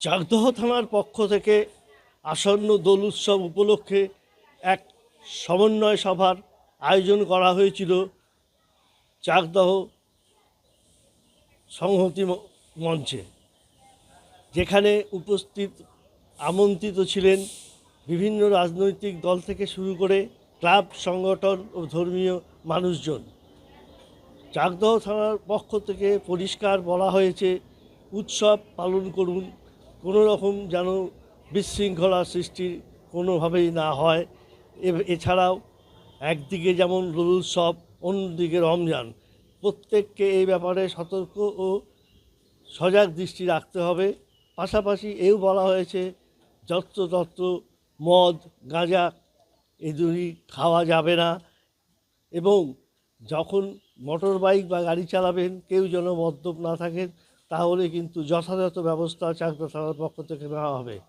চাকদহ থানার পক্ষ থেকে আসন্ন দোল উৎসব উপলক্ষে এক সমন্বয় সভার আয়োজন করা হয়েছিল চাকদহ সংহতি মঞ্চে, যেখানে উপস্থিত আমন্ত্রিত ছিলেন বিভিন্ন রাজনৈতিক দল থেকে শুরু করে ক্লাব, সংগঠন ও ধর্মীয় মানুষজন। চাকদহ থানার পক্ষ থেকে পরিষ্কার বলা হয়েছে, উৎসব পালন করুন, কোনো রকম যেন বিশৃঙ্খলা সৃষ্টি কোনোভাবেই না হয়। এছাড়াও একদিকে যেমন দোল উৎসব, অন্যদিকে রমজান, প্রত্যেককে এই ব্যাপারে সতর্ক ও সজাগ দৃষ্টি রাখতে হবে। পাশাপাশি এও বলা হয়েছে, যত্রতত্র মদ, গাঁজা এগুলি খাওয়া যাবে না, এবং যখন মোটর বাইক বা গাড়ি চালাবেন কেউ যেন মদ্যপ না থাকেন, তাহলে কিন্তু যথাযথ ব্যবস্থা চাকদহ থানার পক্ষ থেকে নেওয়া হবে।